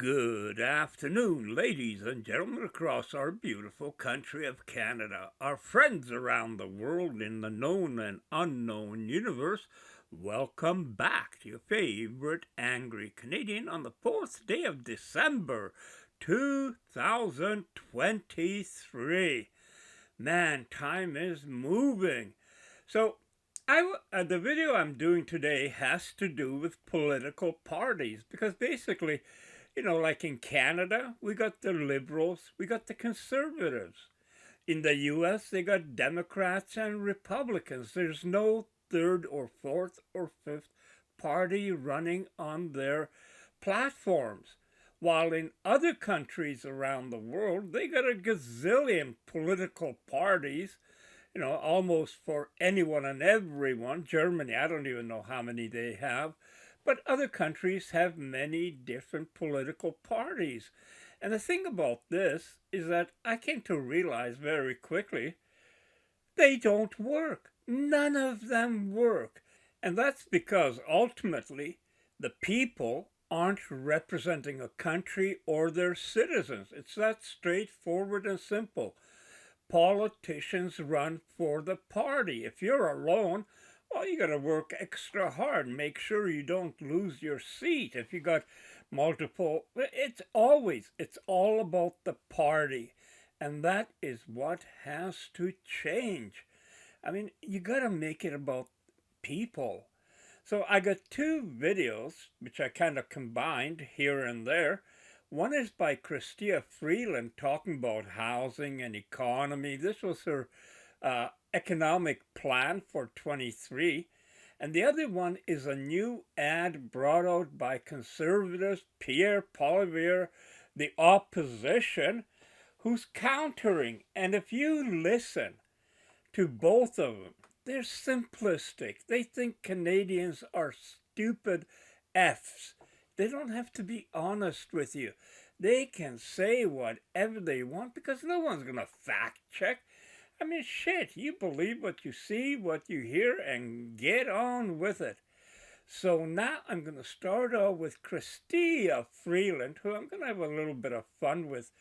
Good afternoon, ladies and gentlemen across our beautiful country of Canada, our friends around the world in the known and unknown universe. Welcome back to your favorite Angry Canadian on the 4th day of December, 2023. Man, time is moving. So, the video I'm doing today has to do with political parties because basically, like in Canada, we got the Liberals, we got the Conservatives. In the US, they got Democrats and Republicans. There's no third or fourth or fifth party running on their platforms. While in other countries around the world, they got a gazillion political parties, almost for anyone and everyone. Germany, I don't even know how many they have. But other countries have many different political parties. And the thing about this is that I came to realize very quickly, they don't work. None of them work. And that's because ultimately the people aren't representing a country or their citizens. It's that straightforward and simple. Politicians run for the party. If you're alone, well, you got to work extra hard. Make sure you don't lose your seat. If you got multiple, it's all about the party. And that is what has to change. I mean, you got to make it about people. So I got two videos, which I kind of combined here and there. One is by Freeland talking about housing and economy. This was her economic plan for 23. And the other one is a new ad brought out by conservatives, Pierre Poilievre, the opposition, who's countering. And if you listen to both of them, they're simplistic. They think Canadians are stupid Fs. They don't have to be honest with you. They can say whatever they want because no one's going to fact check. I mean, shit, you believe what you see, what you hear, and get on with it. So now I'm going to start off with Freeland, who I'm going to have a little bit of fun with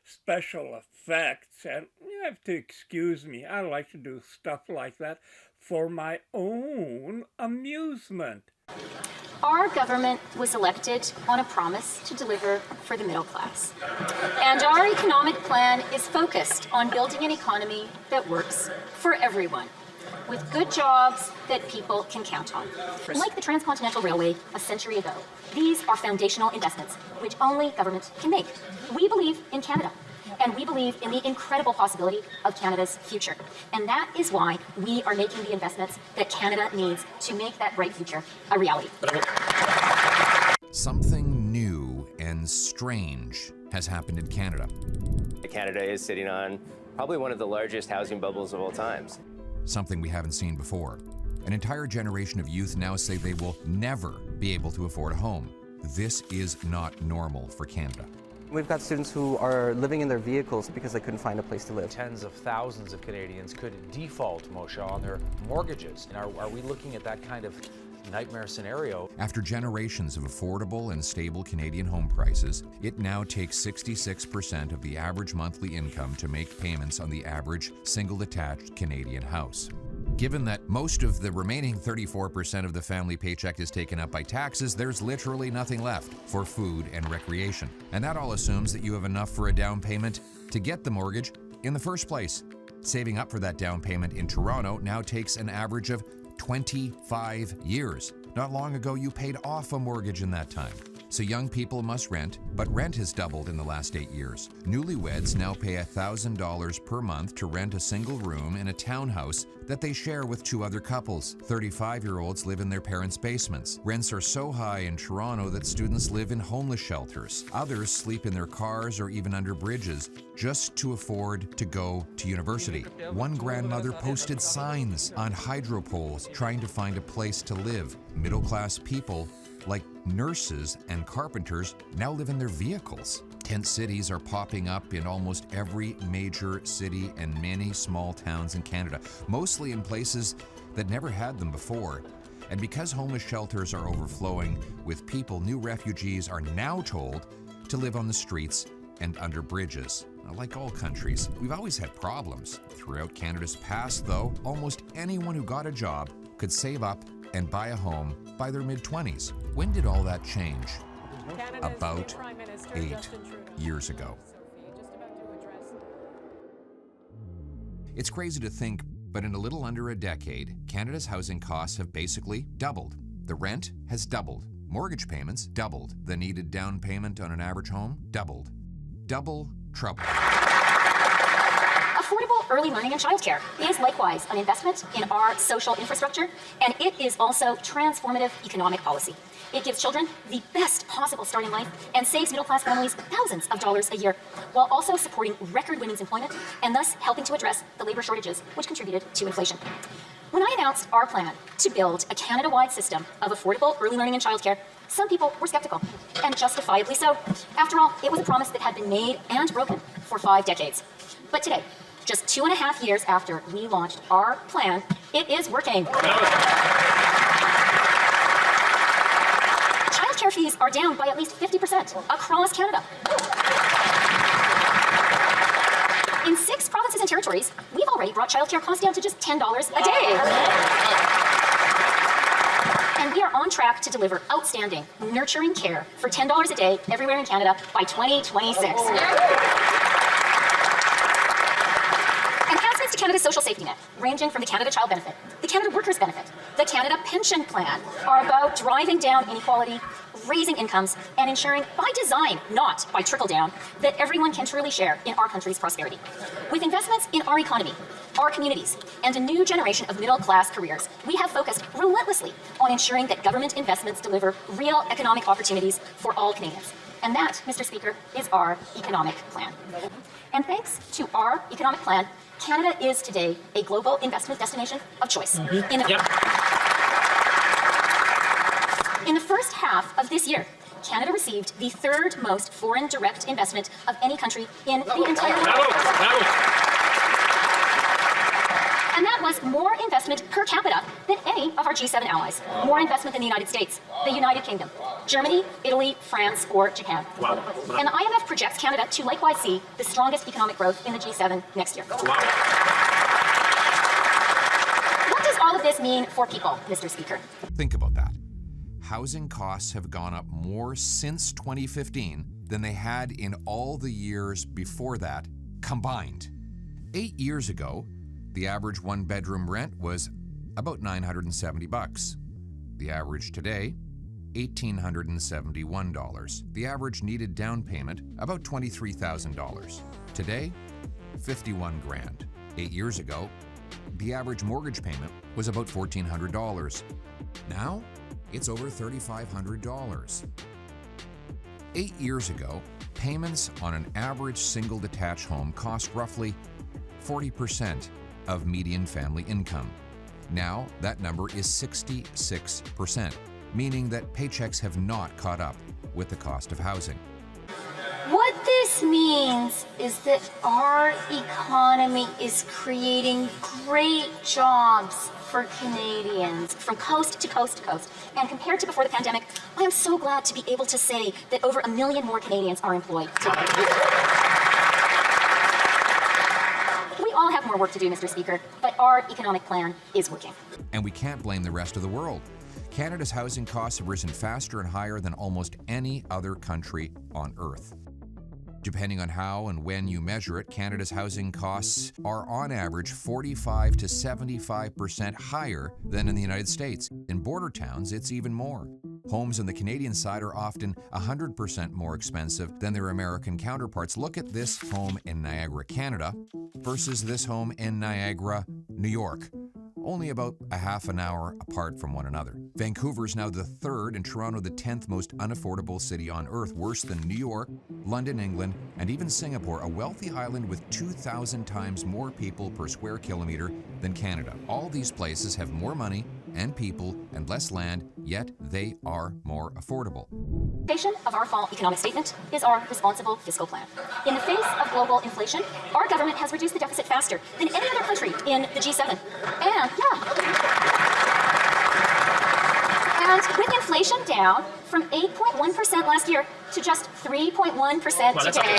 special effects. And you have to excuse me. I like to do stuff like that for my own amusement. Our government was elected on a promise to deliver for the middle class. And our economic plan is focused on building an economy that works for everyone, with good jobs that people can count on. Like the Transcontinental Railway a century ago, these are foundational investments which only government can make. We believe in Canada. And we believe in the incredible possibility of Canada's future. And that is why we are making the investments that Canada needs to make that bright future a reality. Something new and strange has happened in Canada. Canada is sitting on probably one of the largest housing bubbles of all times. Something we haven't seen before. An entire generation of youth now say they will never be able to afford a home. This is not normal for Canada. We've got students who are living in their vehicles because they couldn't find a place to live. Tens of thousands of Canadians could default, Moshe, on their mortgages. And are we looking at that kind of nightmare scenario? After generations of affordable and stable Canadian home prices, it now takes 66% of the average monthly income to make payments on the average single-detached Canadian house. Given that most of the remaining 34% of the family paycheck is taken up by taxes, there's literally nothing left for food and recreation. And that all assumes that you have enough for a down payment to get the mortgage in the first place. Saving up for that down payment in Toronto now takes an average of 25 years. Not long ago, you paid off a mortgage in that time. So young people must rent, but rent has doubled in the last 8 years. Newlyweds now pay $1,000 per month to rent a single room in a townhouse that they share with two other couples. 35-year-olds live in their parents' basements. Rents are so high in Toronto that students live in homeless shelters. Others sleep in their cars or even under bridges just to afford to go to university. One grandmother posted signs on hydro poles trying to find a place to live. Middle-class people like nurses and carpenters now live in their vehicles. Tent cities are popping up in almost every major city and many small towns in Canada, mostly in places that never had them before. And because homeless shelters are overflowing with people, new refugees are now told to live on the streets and under bridges. Now, like all countries, we've always had problems. Throughout Canada's past, though, almost anyone who got a job could save up and buy a home by their mid-20s. When did all that change? About 8 years ago. It's crazy to think, but in a little under a decade, Canada's housing costs have basically doubled. The rent has doubled. Mortgage payments doubled. The needed down payment on an average home doubled. Double trouble. Affordable early learning and childcare is likewise an investment in our social infrastructure, and it is also transformative economic policy. It gives children the best possible start in life and saves middle-class families thousands of dollars a year, while also supporting record women's employment and thus helping to address the labor shortages which contributed to inflation. When I announced our plan to build a Canada-wide system of affordable early learning and childcare, some people were skeptical, and justifiably so. After all, it was a promise that had been made and broken for 5 decades. But today, just 2.5 years after we launched our plan, it is working. Childcare fees are down by at least 50% across Canada. In 6 provinces and territories, we've already brought childcare costs down to just $10 a day. And we are on track to deliver outstanding, nurturing care for $10 a day everywhere in Canada by 2026. Enhancements to Canada's social safety net, ranging from the Canada Child Benefit, the Canada Workers Benefit, the Canada Pension Plan, are about driving down inequality, raising incomes, and ensuring by design, not by trickle down, that everyone can truly share in our country's prosperity. With investments in our economy, our communities, and a new generation of middle-class careers, we have focused relentlessly on ensuring that government investments deliver real economic opportunities for all Canadians. And that, Mr. Speaker, is our economic plan. And thanks to our economic plan, Canada is today a global investment destination of choice. In the first half of this year, Canada received the 3rd most foreign direct investment of any country in the entire world. And that was more investment per capita than any of our G7 allies. More investment than the United States, the United Kingdom, Germany, Italy, France, or Japan. And the IMF projects Canada to likewise see the strongest economic growth in the G7 next year. What does all of this mean for people, Mr. Speaker? Think about that. Housing costs have gone up more since 2015 than they had in all the years before that combined. 8 years ago, the average one-bedroom rent was about $970. The average today, $1,871. The average needed down payment, about $23,000. Today, $51,000. 8 years ago, the average mortgage payment was about $1,400. Now, it's over $3,500. 8 years ago, payments on an average single detached home cost roughly 40% of median family income. Now, that number is 66%, meaning that paychecks have not caught up with the cost of housing. What this means is that our economy is creating great jobs for Canadians from coast to coast to coast. And compared to before the pandemic, I am so glad to be able to say that over 1 million more Canadians are employed today. We all have more work to do, Mr. Speaker, but our economic plan is working. And we can't blame the rest of the world. Canada's housing costs have risen faster and higher than almost any other country on Earth. Depending on how and when you measure it, Canada's housing costs are on average 45 to 75% higher than in the United States. In border towns, it's even more. Homes on the Canadian side are often 100% more expensive than their American counterparts. Look at this home in Niagara, Canada, versus this home in Niagara, New York. Only about a half an hour apart from one another. Vancouver is now the 3rd and Toronto the 10th most unaffordable city on Earth, worse than New York, London, England, and even Singapore, a wealthy island with 2,000 times more people per square kilometer than Canada. All these places have more money and people and less land, yet they are more affordable. The foundation of our fall economic statement is our responsible fiscal plan. In the face of global inflation, our government has reduced the deficit faster than any other country in the G7. And with inflation down from 8.1% last year to just 3.1% today.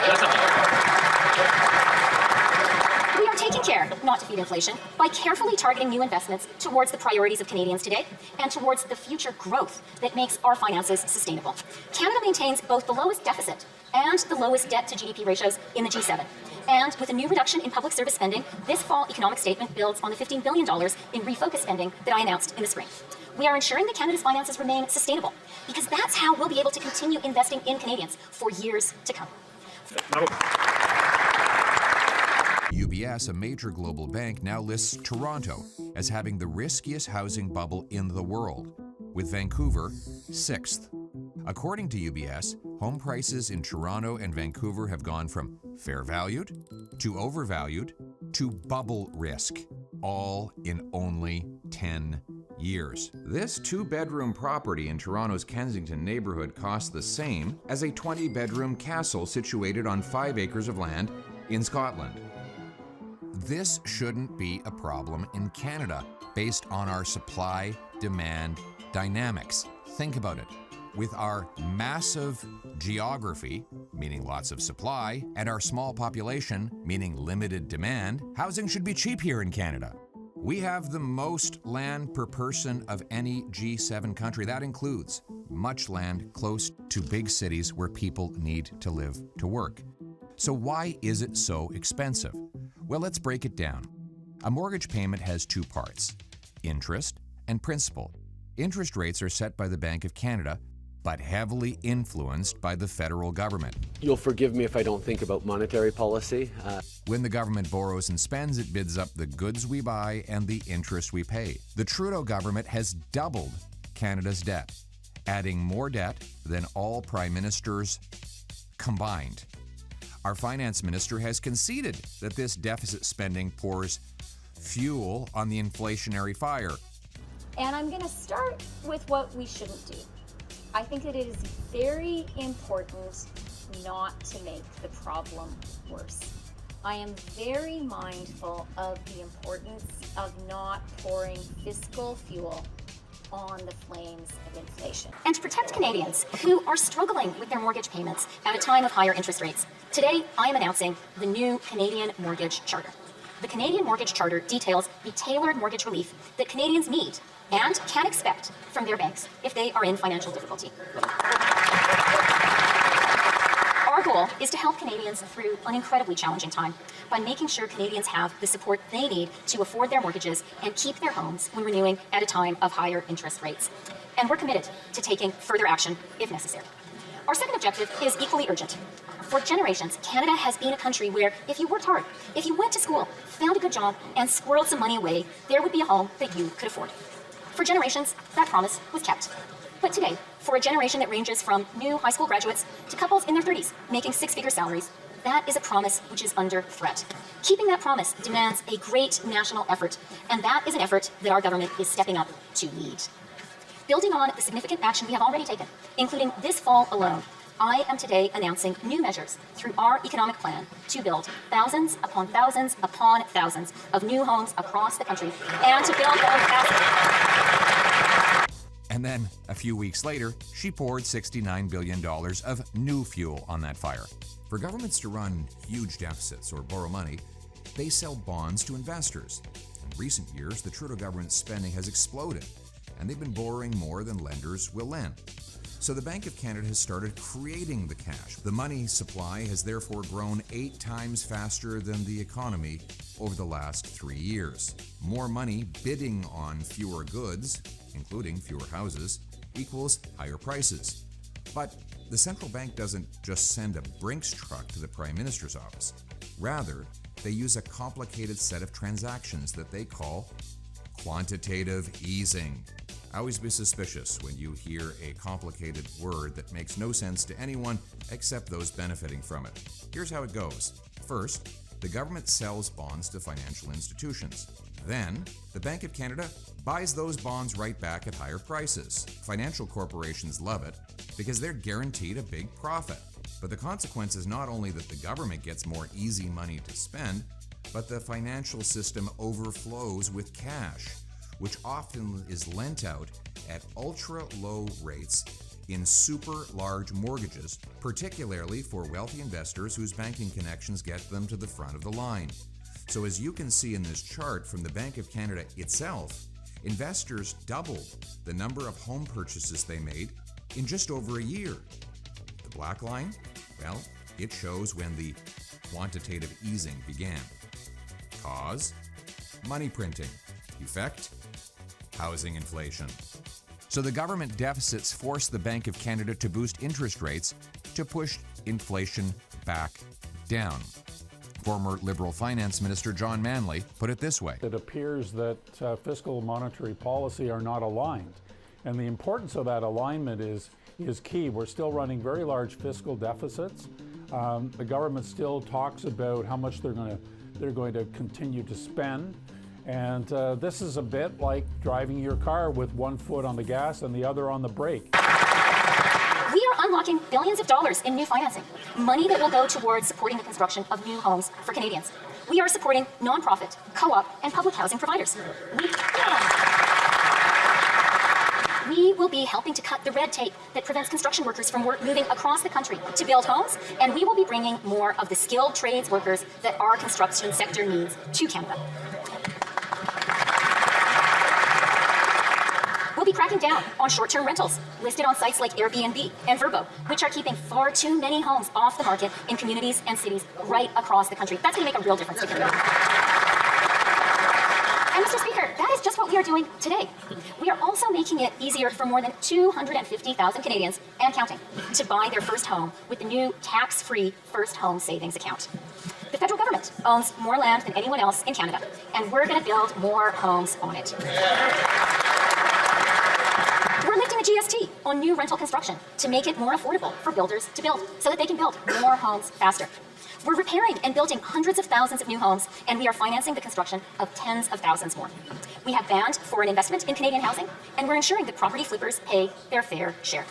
We are taking care not to feed inflation by carefully targeting new investments towards the priorities of Canadians today and towards the future growth that makes our finances sustainable. Canada maintains both the lowest deficit and the lowest debt to GDP ratios in the G7. And with a new reduction in public service spending, this fall economic statement builds on the $15 billion in refocused spending that I announced in the spring. We are ensuring that Canada's finances remain sustainable because that's how we'll be able to continue investing in Canadians for years to come. UBS, a major global bank, now lists Toronto as having the riskiest housing bubble in the world, with Vancouver 6th. According to UBS, home prices in Toronto and Vancouver have gone from fair valued to overvalued to bubble risk, all in only 10 years. This 2-bedroom property in Toronto's Kensington neighborhood costs the same as a 20-bedroom castle situated on 5 acres of land in Scotland. This shouldn't be a problem in Canada based on our supply-demand dynamics. Think about it. With our massive geography, meaning lots of supply, and our small population, meaning limited demand, housing should be cheap here in Canada. We have the most land per person of any G7 country. That includes much land close to big cities where people need to live to work. So why is it so expensive? Well, let's break it down. A mortgage payment has 2 parts, interest and principal. Interest rates are set by the Bank of Canada, but heavily influenced by the federal government. You'll forgive me if I don't think about monetary policy. When the government borrows and spends, it bids up the goods we buy and the interest we pay. The Trudeau government has doubled Canada's debt, adding more debt than all prime ministers combined. Our finance minister has conceded that this deficit spending pours fuel on the inflationary fire. And I'm going to start with what we shouldn't do. I think it is very important not to make the problem worse. I am very mindful of the importance of not pouring fiscal fuel on the flames of inflation. And to protect Canadians who are struggling with their mortgage payments at a time of higher interest rates, today I am announcing the new Canadian Mortgage Charter. The Canadian Mortgage Charter details the tailored mortgage relief that Canadians need and can expect from their banks if they are in financial difficulty. Our goal is to help Canadians through an incredibly challenging time by making sure Canadians have the support they need to afford their mortgages and keep their homes when renewing at a time of higher interest rates. And we're committed to taking further action if necessary. Our second objective is equally urgent. For generations, Canada has been a country where if you worked hard, if you went to school, found a good job, and squirreled some money away, there would be a home that you could afford. For generations, that promise was kept. But today, for a generation that ranges from new high school graduates to couples in their 30s making 6-figure salaries, that is a promise which is under threat. Keeping that promise demands a great national effort, and that is an effort that our government is stepping up to lead. Building on the significant action we have already taken, including this fall alone, I am today announcing new measures through our economic plan to build thousands upon thousands upon thousands of new homes across the country and to build them faster. And then, a few weeks later, she poured $69 billion of new fuel on that fire. For governments to run huge deficits or borrow money, they sell bonds to investors. In recent years, the Trudeau government's spending has exploded, and they've been borrowing more than lenders will lend. So the Bank of Canada has started creating the cash. The money supply has therefore grown 8 times faster than the economy over the last 3 years. More money bidding on fewer goods, including fewer houses, equals higher prices. But the central bank doesn't just send a Brinks truck to the Prime Minister's office. Rather, they use a complicated set of transactions that they call quantitative easing. Always be suspicious when you hear a complicated word that makes no sense to anyone except those benefiting from it. Here's how it goes. First, the government sells bonds to financial institutions. Then, the Bank of Canada buys those bonds right back at higher prices. Financial corporations love it because they're guaranteed a big profit. But the consequence is not only that the government gets more easy money to spend, but the financial system overflows with cash, which often is lent out at ultra-low rates in super large mortgages, particularly for wealthy investors whose banking connections get them to the front of the line. So as you can see in this chart from the Bank of Canada itself, investors doubled the number of home purchases they made in just over a year. The black line, well, it shows when the quantitative easing began. Cause? Money printing. Effect? Housing inflation. So the government deficits forced the Bank of Canada to boost interest rates to push inflation back down. Former Liberal Finance Minister John Manley put it this way. It appears that fiscal and monetary policy are not aligned. And the importance of that alignment is key. We're still running very large fiscal deficits. The government still talks about how much they're going to continue to spend. And this is a bit like driving your car with one foot on the gas and the other on the brake. We are unlocking billions of dollars in new financing, money that will go towards supporting the construction of new homes for Canadians. We are supporting nonprofit, co-op, and public housing providers. We will be helping to cut the red tape that prevents construction workers from moving across the country to build homes, and we will be bringing more of the skilled trades workers that our construction sector needs to Canada. We'll be cracking down on short-term rentals listed on sites like Airbnb and Vrbo, which are keeping far too many homes off the market in communities and cities right across the country. That's going to make a real difference to Canada. And Mr. Speaker, that is just what we are doing today. We are also making it easier for more than 250,000 Canadians and counting to buy their first home with the new tax-free First Home Savings Account. The federal government owns more land than anyone else in Canada, and we're going to build more homes on it. We're lifting the GST on new rental construction to make it more affordable for builders to build so that they can build more homes faster. We're repairing and building hundreds of thousands of new homes, and we are financing the construction of tens of thousands more. We have banned foreign investment in Canadian housing, and we're ensuring that property flippers pay their fair share.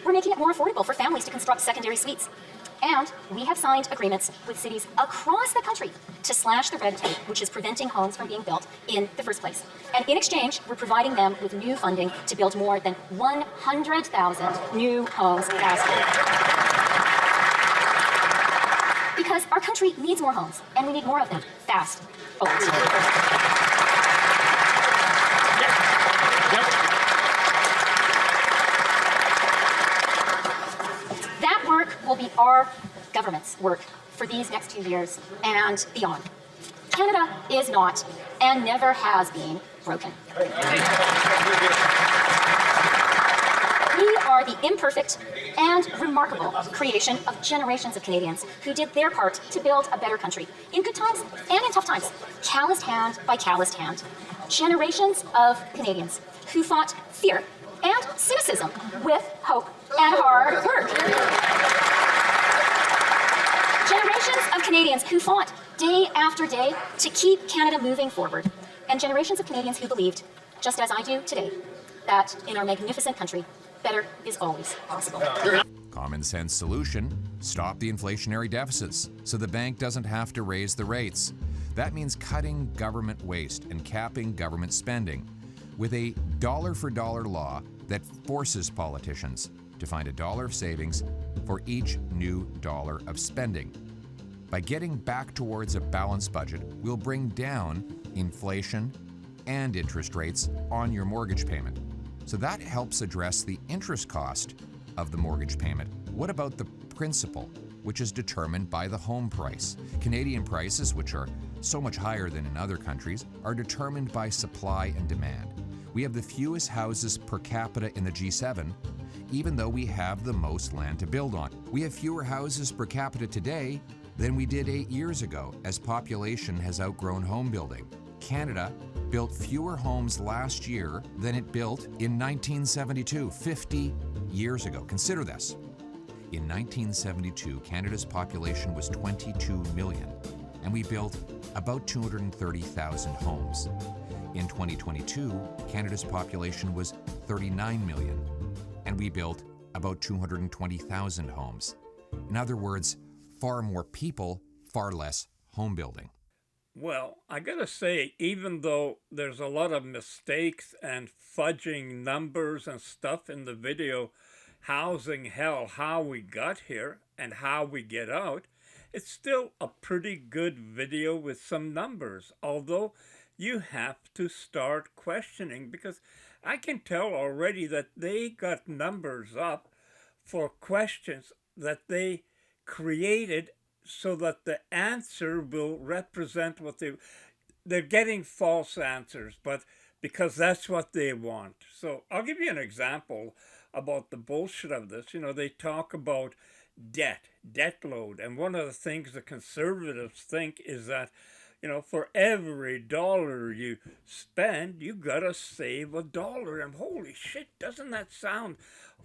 We're making it more affordable for families to construct secondary suites. And we have signed agreements with cities across the country to slash the red tape, which is preventing homes from being built in the first place. And in exchange, we're providing them with new funding to build more than 100,000 new homes faster. Because our country needs more homes, and we need more of them fast. That work will be our government's work for these next 2 years and beyond. Canada is not, and never has been, broken. We are the imperfect and remarkable creation of generations of Canadians who did their part to build a better country, in good times and in tough times, calloused hand by calloused hand. Generations of Canadians who fought fear and cynicism with hope and hard work. Generations of Canadians who fought day after day to keep Canada moving forward. And generations of Canadians who believed, just as I do today, that in our magnificent country, better is always possible. Common sense solution, stop the inflationary deficits so the bank doesn't have to raise the rates. That means cutting government waste and capping government spending with a dollar-for-dollar law that forces politicians to find $1 of savings for each new dollar of spending. By getting back towards a balanced budget, we'll bring down inflation and interest rates on your mortgage payment. So that helps address the interest cost of the mortgage payment. What about the principal, which is determined by the home price? Canadian prices, which are so much higher than in other countries, are determined by supply and demand. We have the fewest houses per capita in the G7, even though we have the most land to build on. We have fewer houses per capita today than we did 8 years ago, as population has outgrown home building. Canada built fewer homes last year than it built in 1972, 50 years ago. Consider this. In 1972, Canada's population was 22 million, and we built about 230,000 homes. In 2022, Canada's population was 39 million, and we built about 220,000 homes. In other words, far more people, far less home building. Well, I gotta say, even though there's a lot of mistakes and fudging numbers and stuff in the video, housing hell, how we got here and how we get out, it's still a pretty good video with some numbers, although you have to start questioning, because I can tell already that they got numbers up for questions that they created so that the answer will represent what they're getting false answers, but because that's what they want. So I'll give you an example about the bullshit of this. You know, they talk about debt load, and one of the things the conservatives think is that, you know, for every dollar you spend, you gotta save a dollar. And holy shit, doesn't that sound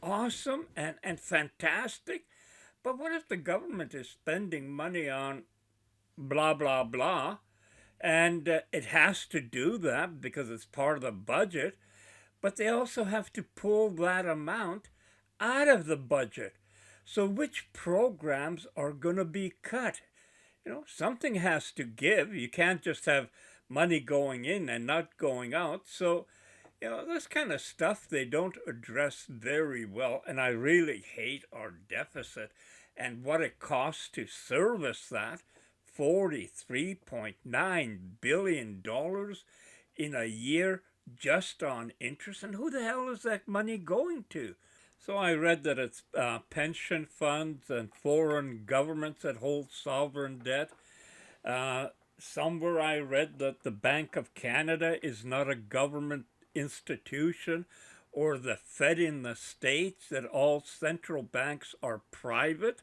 awesome and fantastic? But what if the government is spending money on blah, blah, blah, and it has to do that because it's part of the budget, but they also have to pull that amount out of the budget. So which programs are going to be cut? You know, something has to give. You can't just have money going in and not going out. So, you know, this kind of stuff they don't address very well. And I really hate our deficit and what it costs to service that. $43.9 billion in a year just on interest. And who the hell is that money going to? So I read that it's pension funds and foreign governments that hold sovereign debt. Somewhere I read that the Bank of Canada is not a government institution, or the Fed in the States, that all central banks are private,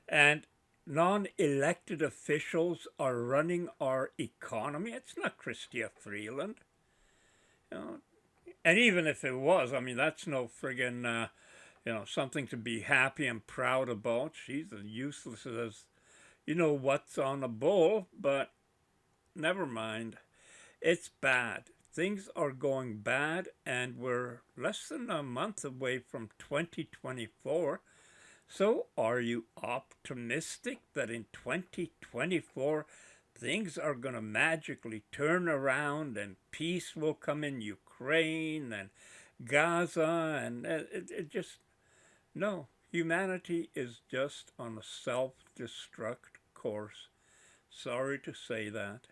and non-elected officials are running our economy. It's not Chrystia Freeland. You know, and even if it was, I mean, that's no friggin', you know, something to be happy and proud about. She's as useless as, you know, what's on a bowl, but never mind. It's bad. Things are going bad, and we're less than a month away from 2024. So are you optimistic that in 2024 things are going to magically turn around and peace will come in Ukraine and Gaza? And it just, no, humanity is just on a self-destruct course. Sorry to say that.